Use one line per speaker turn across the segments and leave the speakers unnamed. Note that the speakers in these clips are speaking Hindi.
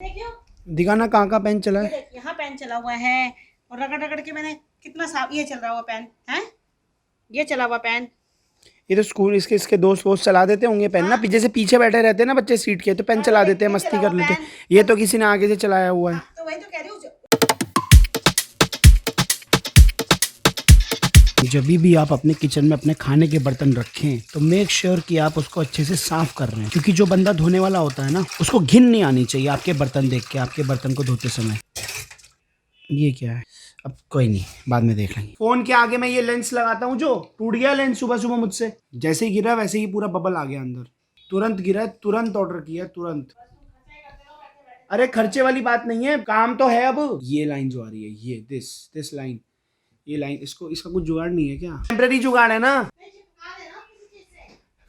देखियो
दिखाना कहाँ का पेन चला है।
देखिए यहाँ पेन चला हुआ है और रगड़ रगड़ के मैंने कितना साफ ये चल रहा हुआ पेन है, ये चला हुआ पेन।
ये तो स्कूल इसके इसके दोस्त वोस्त चला देते होंगे पेन ना,
हाँ।
जैसे पीछे बैठे रहते हैं ना बच्चे सीट के, तो पेन चला देते हैं,
ये
मस्ती
चला
कर
हुआ
लेते हैं।
पेन।
ये तो किसी ने आगे से चलाया हुआ है।
हाँ, तो वही तो कह रही हूँ।
जब भी आप अपने किचन में अपने खाने के बर्तन रखें तो मेक श्योर कि आप उसको अच्छे से साफ कर रहे हैं, क्योंकि जो बंदा धोने वाला होता है ना, उसको घिन नहीं आनी चाहिए आपके बर्तन देख के, आपके बर्तन को धोते समय। ये क्या है, अब कोई नहीं, बाद में देख लेंगे। फोन के आगे मैं ये लेंस लगाता हूँ जो टूट गया लेंस सुबह सुबह मुझसे, जैसे ही गिरा वैसे ही पूरा बबल आ गया अंदर, तुरंत गिरा, तुरंत ऑर्डर किया, तुरंत। अरे खर्चे वाली बात नहीं है, काम तो है। अब ये लाइन जो आ रही है, ये दिस लाइन, ये लाइन, इसको इसका कुछ जुगाड़ नहीं है क्या? टेम्परेरी जुगाड़ है ना,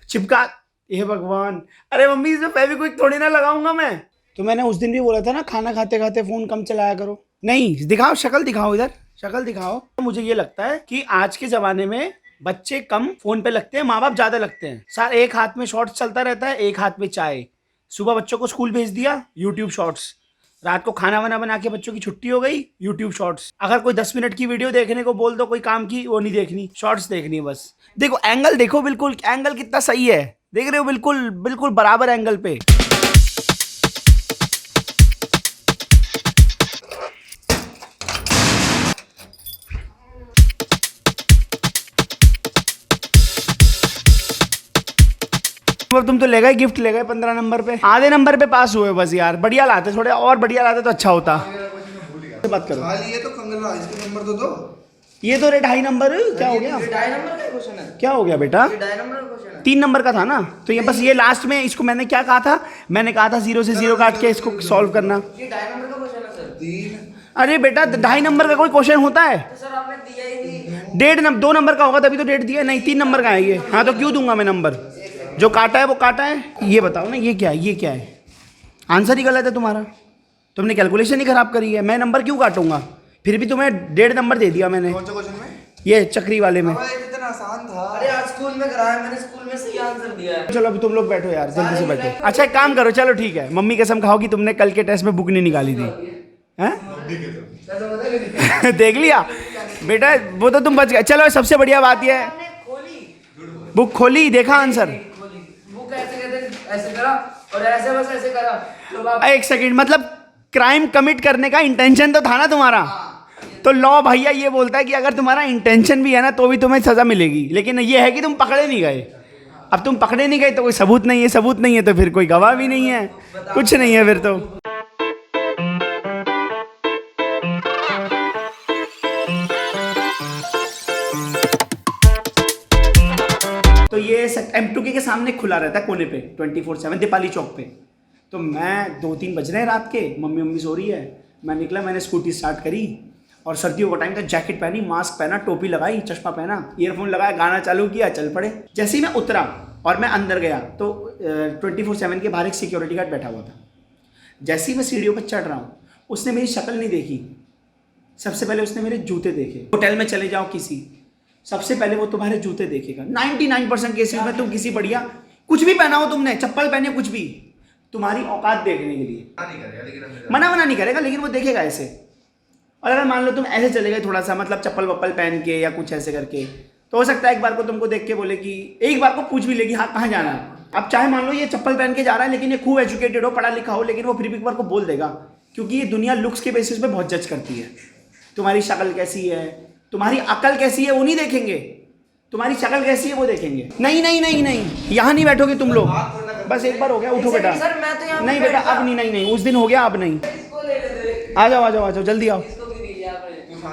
चिपका। ये भगवान, अरे मम्मी इसमें फेविक्विक थोड़ी ना लगाऊंगा मैं। तो मैंने उस दिन भी बोला था ना, खाना खाते खाते फोन कम चलाया करो। नहीं दिखाओ, शक्ल दिखाओ, इधर शक्ल दिखाओ। मुझे ये लगता है कि आज के जमाने में बच्चे कम फोन पे लगते हैं, माँ बाप ज्यादा लगते हैं। सर एक हाथ में शॉर्ट्स चलता रहता है, एक हाथ में चाय। सुबह बच्चों को स्कूल भेज दिया, यूट्यूब शॉर्ट्स। रात को खाना वाना बना के बच्चों की छुट्टी हो गई, यूट्यूब शॉर्ट्स। अगर कोई 10 मिनट की वीडियो देखने को बोल दो कोई काम की, वो नहीं देखनी, शॉर्ट्स देखनी है बस। देखो एंगल देखो, बिल्कुल एंगल कितना सही है, देख रहे हो, बिल्कुल बिल्कुल बराबर एंगल पे। तुम तो ले गए, गिफ्ट ले गए 15 नंबर पे, आधे नंबर पे पास हुए बस यार। बढ़िया लाते, थोड़े और बढ़िया लाते तो अच्छा होता। बात करो,
खाली ये तो कंगना, इसके नंबर तो दो।
ये तो 2.5 नंबर क्या हो गया?
2.5 नंबर का क्वेश्चन है।
क्या हो गया बेटा?
2.5 नंबर का क्वेश्चन है।
3 नंबर का था ना, तो ये बस ये लास्ट में इसको मैंने क्या कहा था, मैंने कहा था 0 से 0 काट के इसको सॉल्व करना।
ये 2.5 नंबर का क्वेश्चन है सर। 3।
अरे बेटा 2.5 नंबर का कोई क्वेश्चन होता है?
तो सर आपने दिया ही नहीं।
2 नंबर का होगा तभी तो डेढ़ दिया, नहीं 3 नंबर का है ये। हाँ तो क्यों दूंगा मैं नंबर? जो काटा है वो काटा है। ये बताओ ना, ये क्या है, ये क्या है? आंसर ही गलत है तुम्हारा, तुमने कैलकुलेशन ही खराब करी है। मैं नंबर क्यों काटूंगा? फिर भी तुम्हें 1.5 नंबर दे दिया मैंने।
कौन सा क्वेश्चन में?
ये चक्री वाले में।
ये कितना आसान था। अरे आज स्कूल में कराया मैंने, स्कूल में सही आंसर दिया है।
चलो अभी तुम लोग बैठो यार, जल्दी से बैठो। अच्छा एक काम करो, चलो ठीक है, मम्मी कसम खाओ कि तुमने कल के टेस्ट में बुक नहीं निकाली थी, हैं? देख लिया बेटा, वो तो तुम बच गए। चलो सबसे बढ़िया बात यह है, बुक खोली, देखा आंसर।
बुक ऐसे करा और ऐसे बस ऐसे करा तो
एक सेकंड, मतलब क्राइम कमिट करने का इंटेंशन तो था ना तुम्हारा? तो लॉ भैया ये बोलता है कि अगर तुम्हारा इंटेंशन भी है ना तो भी तुम्हें सजा मिलेगी, लेकिन ये है कि तुम पकड़े नहीं गए। अब तुम पकड़े नहीं गए तो कोई सबूत नहीं है, सबूत नहीं है तो फिर कोई गवाह भी नहीं है, कुछ नहीं है फिर तो। तो ये M2K के सामने खुला रहता है कोने पे 24/7 दीपाली चौक पे। तो मैं 2-3 बज रहे हैं रात के, मम्मी सो रही है, मैं निकला, मैंने स्कूटी स्टार्ट करी और सर्दियों का टाइम था, जैकेट पहनी, मास्क पहना, टोपी लगाई, चश्मा पहना, ईयरफोन लगाया, गाना चालू किया, चल पड़े। जैसे ही मैं उतरा और मैं अंदर गया तो 24/7 के बाहर एक सिक्योरिटी गार्ड बैठा हुआ था। जैसे ही मैं सीढ़ियों पर चढ़ रहा हूँ, उसने मेरी शक्ल नहीं देखी, सबसे पहले उसने मेरे जूते देखे। होटल में चले जाओ किसी, सबसे पहले वो तुम्हारे जूते देखेगा। 99% केसेस में तुम किसी बढ़िया कुछ भी पहना हो, तुमने चप्पल पहने, कुछ भी, तुम्हारी औकात देखने के लिए मना नहीं करेगा, लेकिन वो देखेगा ऐसे। और अगर मान लो तुम ऐसे चले गए थोड़ा सा, मतलब चप्पल वप्पल पहन के या कुछ ऐसे करके, तो हो सकता है एक बार को तुमको देख के बोले कि, एक बार को पूछ भी लेगी, हाँ कहाँ जाना है। अब चाहे मान लो ये चप्पल पहन के जा रहा है, लेकिन ये खूब एजुकेटेड हो, पढ़ा लिखा हो, लेकिन वो फिर भी एक बार को बोल देगा, क्योंकि ये दुनिया लुक्स के बेसिस पे बहुत जज करती है। तुम्हारी शक्ल कैसी है, तुम्हारी अकल कैसी है, वो नहीं देखेंगे, तुम्हारी शक्ल कैसी है वो देखेंगे। नहीं नहीं नहीं नहीं, यहाँ नहीं बैठोगे तुम लोग, बस एक बार हो गया, उठो बेटा। नहीं बेटा अब नहीं, उस दिन हो गया, अब नहीं। आ जाओ जल्दी आओ।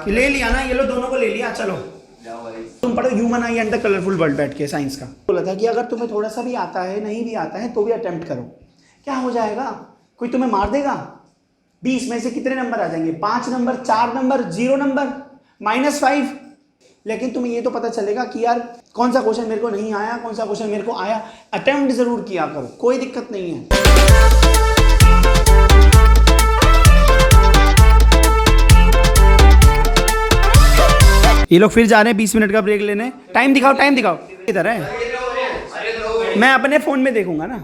ले लिया ना, ये लो दोनों को ले लिया, चलो तुम पढ़ो human I and the colourful world बैठ के, साइंस का। बोला था कि अगर तुम्हें थोड़ा सा भी आता है, नहीं भी आता है, तो भी अटेम्प्ट करो। क्या हो जाएगा, कोई तुम्हें मार देगा? 20 में से कितने नंबर आ जाएंगे? 5 नंबर, 4 नंबर, 0 नंबर, -5। लेकिन तुम्हें ये तो पता चलेगा कि यार कौन सा क्वेश्चन मेरे को नहीं आया, कौन सा क्वेश्चन मेरे को आया। अटेम्प्ट जरूर किया करो, कोई दिक्कत नहीं है। ये लोग फिर जा रहे हैं 20 मिनट का ब्रेक लेने। टाइम दिखाओ, टाइम दिखाओ, इधर है, मैं अपने फोन में देखूंगा ना।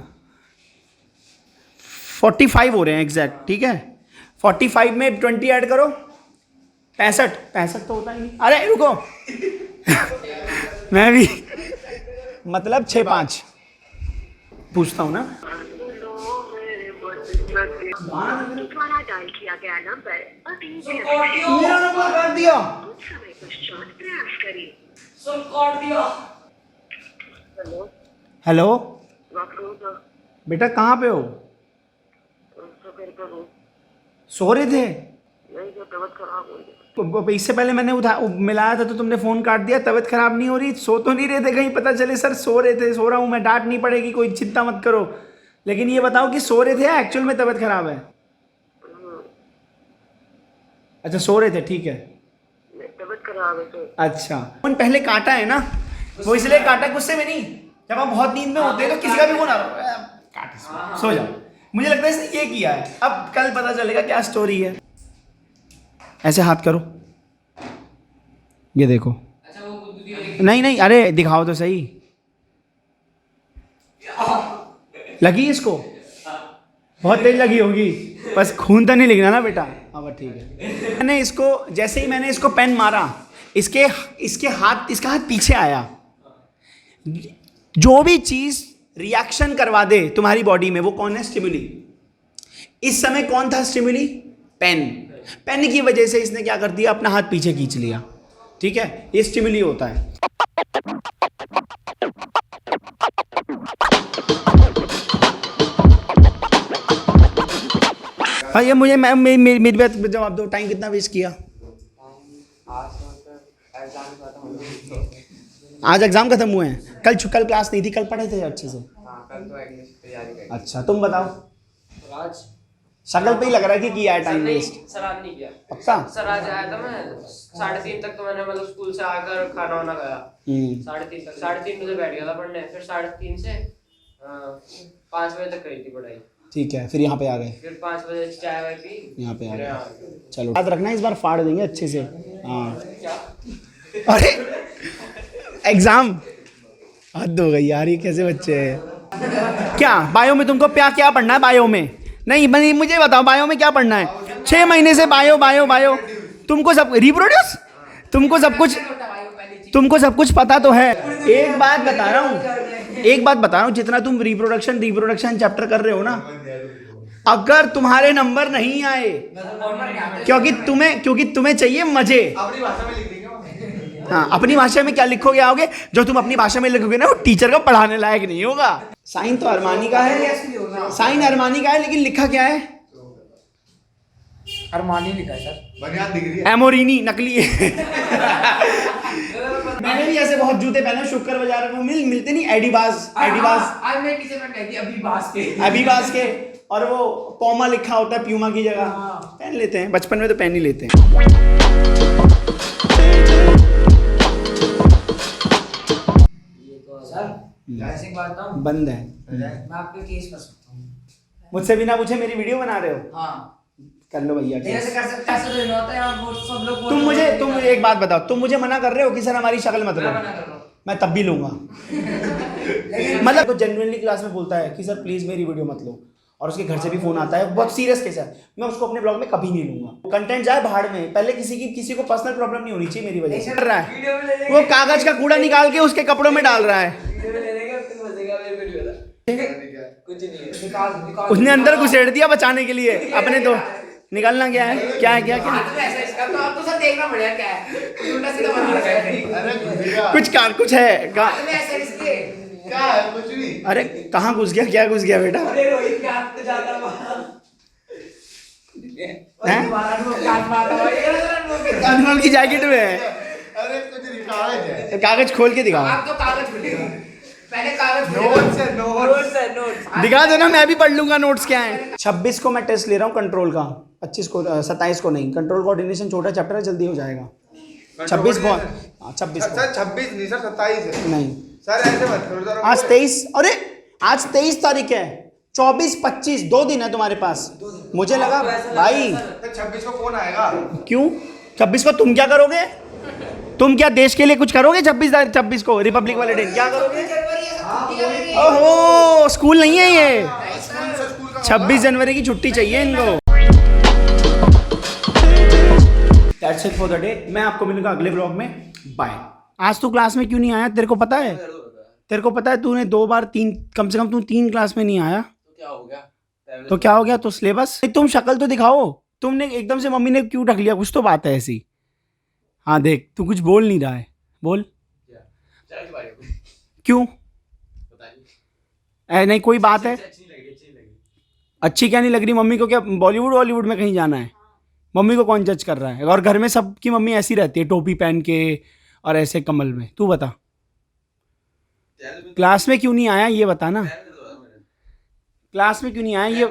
45 हो रहे हैं एग्जैक्ट, ठीक है। 45 में 20 ऐड करो, 65 तो होता ही नहीं। अरे रुको मैं भी मतलब 6-5 पूछता हूँ ना।
द्वारा डायल किया गया नंबर अभी
मेरा नंबर काट दिया।
कुछ समय पश्चात प्रयास करें।
सब काट दिया।
हेलो,
हेलो
बात करो सर।
बेटा, कहाँ पे हो?
सफर करो।
सो रहे थे?
नहीं, जो तबीयत खराब हो गई।
इससे पहले मैंने मिलाया था तो तुमने फ़ोन काट दिया। तबीयत खराब नहीं हो रही? सो तो नहीं रहे थे कहीं पता चले सर सो रहे थे? सो रहा हूँ मैं, डांट नहीं पड़ेगी, कोई चिंता मत करो। लेकिन ये बताओ कि सो रहे थे या एक्चुअल में तबीयत खराब है? अच्छा सो रहे थे, ठीक है।
तबीयत खराब है तो।
अच्छा, फोन पहले काटा है ना, वो इसलिए काटा, गुस्से में नहीं। जब आप बहुत नींद में होते हैं तो किसी का भी फोन आ रहा है, काट, सो जाओ। मुझे लगता है इसने ये किया है। अब कल पता चलेगा क्या स्टोरी है। ऐसे हाथ करो, ये देखो।
अच्छा वो बुद्धि
नहीं नहीं, अरे दिखाओ तो सही। लगी इसको? बहुत तेज लगी होगी, बस खून तो नहीं लिखना ना बेटा। हाँ बस ठीक है। मैंने इसको, जैसे ही मैंने इसको पेन मारा, इसका हाथ पीछे आया। जो भी चीज रिएक्शन करवा दे तुम्हारी बॉडी में, वो कौन है? स्टिमुली। इस समय कौन था स्टिमुली? पेन। पेन की वजह से इसने क्या कर दिया? अपना हाथ पीछे खींच लिया, ठीक है। ये स्टिमुली होता है। हाँ, ये मुझे मेरी बात जवाब दो। टाइम कितना वेस्ट किया? आज एग्जाम खत्म हुए हैं। कल क्लास नहीं थी, कल पढ़े थे अच्छे से?
कल तो इंग्लिश की तैयारी करी।
अच्छा, तुम बताओ।
आज
शक्ल पे ही लग रहा है कि किया है टाइम
नहीं,
वेस्ट।
सर आज नहीं किया।
पक्का?
सर आज आया था मैं 3:30 तक, तो मैंने मतलब स्कूल से आकर खाना वाना खाया 3:30 तक। 3:30 बजे बैठ गया था पढ़ने, फिर 3:30 से 5 बजे तक करी थी पढ़ाई।
ठीक है, फिर यहाँ पे आ गए।
फिर 5 बजे चाय वाय पी,
यहाँ पे आ
फिर
गए।
यहाँ आ गए।
चलो याद रखना, इस बार फाड़ देंगे अच्छे से। हाँ।
क्या?
अरे एग्जाम हद हो गई यार, ये कैसे बच्चे हैं। क्या बायो में तुमको क्या पढ़ना है? बायो में नहीं, मुझे बताओ बायो में क्या पढ़ना है? 6 महीने से बायो तुमको सब रिप्रोड्यूस, तुमको सब कुछ पता तो है। एक बात बता रहा हूँ, जितना तुम रिप्रोडक्शन चैप्टर कर रहे हो ना, अगर तुम्हारे नंबर नहीं आए, क्योंकि तुम्हें चाहिए मजे। हाँ, अपनी भाषा में क्या लिखोगे आओगे? जो तुम अपनी भाषा में लिखोगे ना, वो टीचर का पढ़ाने लायक नहीं होगा। साइन तो अरमानी का है, लेकिन लिखा क्या है?
अरमानी लिखा है सर। बुनियाद दिख रही है।
एमोरिनी, नकली है। मैंने भी ऐसे बहुत जूते पहने, शुक्र बाजार में मिलते नहीं, एडिबास।
आज मैं किसी में कहती
अबीबास के, और वो पौमा लिखा होता है प्यूमा की जगह। पहन लेते हैं, बचपन में तो पहन ही लेते हैं।
ऐसी बात ना,
बंद है।
मैं आपके केस कर सकता हूँ।
मुझसे बिना पूछे मेरी वीडियो बना रहे हो?
हाँ,
कर लो भैया।
ऐसे कर सकते हैं, ऐसे नहीं होता है। आप वो सब लोग
तुम मुझे एक बात बताओ, तुम मुझे मना कर रहे हो कि सर हमारी शक्ल मत लो?
मैं मना कर रहा हूँ।
मैं तब भी लूंगा। मतलब तो जेन्युइनली क्लास में बोलता है कि सर प्लीज मेरी वीडियो मत लो, और उसके घर से भी फोन आता है, बहुत सीरियस केस है, मैं उसको अपने ब्लॉग में कभी नहीं लूंगा। कंटेंट जाए भाड़ में, पहले किसी को पर्सनल प्रॉब्लम नहीं होनी चाहिए मेरी वजह से। कर रहा है वो कागज का कूड़ा निकाल के उसके कपड़ों में डाल रहा है। उसने अंदर घुसेड़ दिया बचाने के लिए अपने। तो निकालना क्या है? क्या
तो सर देखना पड़ेगा क्या है। उल्टा सीधा बना रहा है।
कुछ है
क्या है? कुछ नहीं।
अरे कहाँ घुस गया? क्या घुस गया बेटा?
अरे रोहित के हाथ पे जाता
अनमोल की जैकेट में है।
अरे कुछ नहीं, कागज है।
कागज खोल के दिखाओ।
आप तो कागज खोलिएगा पहले। कागज नोट्स
दिखा दो ना, मैं भी पढ़ लूंगा नोट्स क्या है। 26 को मैं टेस्ट ले रहा हूँ कंट्रोल का, 27 को नहीं। कंट्रोल कोऑर्डिनेशन छोटा चैप्टर है, जल्दी हो जाएगा। 26 बहुत। 26
सर 26 नहीं सर 27 है।
नहीं
सर ऐसे मत करो सर।
आज 23। अरे आज 23 तारीख है। 24, 25 2 दिन है तुम्हारे पास। मुझे लगा भाई
26 को कौन आएगा?
क्यों 26 को तुम क्या करोगे? तुम क्या देश के लिए कुछ करोगे? 26 को रिपब्लिक वाले दिन क्या करोगे? ओहो, स्कूल नहीं है ये।
स्कूल का
26 जनवरी की छुट्टी चाहिए इनको। That's it for the day। मैं आपको मिलूंगा अगले व्लॉग में। बाय। आज तू क्लास में क्यों नहीं आया? तेरे को पता है? तेरे को पता है तूने 2 बार 3, कम से कम तू 3 क्लास में नहीं आया।
तो क्या हो गया?
तो क्या हो गया? तो सिलेबस, तुम शक्ल तो दिखाओ। तुमने एकदम से मम्मी ने क्यों ढक लिया? कुछ तो बात है ऐसी। हाँ देख, तू कुछ बोल नहीं रहा है, बोल।
चल के बारे में
क्यों?
पता नहीं।
नहीं कोई बात है।
अच्छी नहीं लगी।
अच्छी क्या नहीं लग रही? मम्मी को क्या बॉलीवुड वॉलीवुड में कहीं जाना है? मम्मी को कौन जज कर रहा है? और घर में सबकी मम्मी ऐसी रहती है, टोपी पहन के और ऐसे कमल में। तू बता, क्लास में क्यों नहीं आया ये बता ना। क्लास में क्यों नहीं आया ये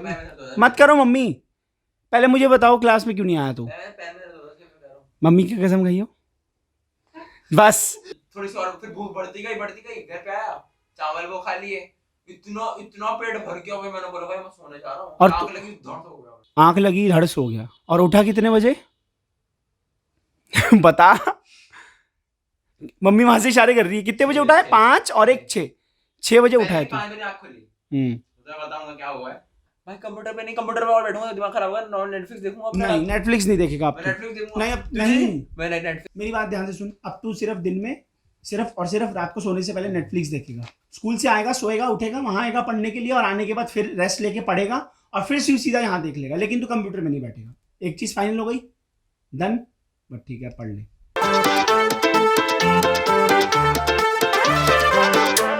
मत करो मम्मी। पहले मुझे बताओ क्लास में क्यों नहीं आया तू? मम्मी की कसम खाइयो बस।
थोड़ी सी और फिर भूख बढ़ती गई घर पे आया, चावल वो खा लिए, इतना पेट भर गया भाई। मैंने बोला भाई मैं सोने जा रहा हूँ।
और
आंख लगी धड़ हो गया।
आंख लगी धड़स हो गया। और उठा कितने बजे? बता। मम्मी वहां से इशारे कर रही है। कितने बजे उठा है? 5 और 1 6 बजे उठा है तू।
5 बजे आंख खुली। तो बताऊंगा क्या हुआ है भाई। कंप्यूटर पे नहीं, कंप्यूटर पे और बैठूंगा तो दिमाग खराब होगा। नॉन नेटफ्लिक्स देखूंगा अपना।
नहीं नेटफ्लिक्स नहीं देखेगा अब
मैं
तू।
नेटफ्लिक्स देखूंगा।
नहीं अब नहीं।
मैं नेटफ्लिक्स
मेरी बात ध्यान से सुन। अब तू सिर्फ दिन में सिर्फ और सिर्फ रात को सोने से पहले नेटफ्लिक्स देखेगा। स्कूल से आएगा, सोएगा, उठेगा, वहां आएगा पढ़ने के लिए और आने के बाद फिर रेस्ट लेके पढ़ेगा और फिर सीधा यहाँ देख लेगा। लेकिन तू कंप्यूटर में नहीं बैठेगा। एक चीज फाइनल हो गई? डन। बट ठीक है, पढ़ ले।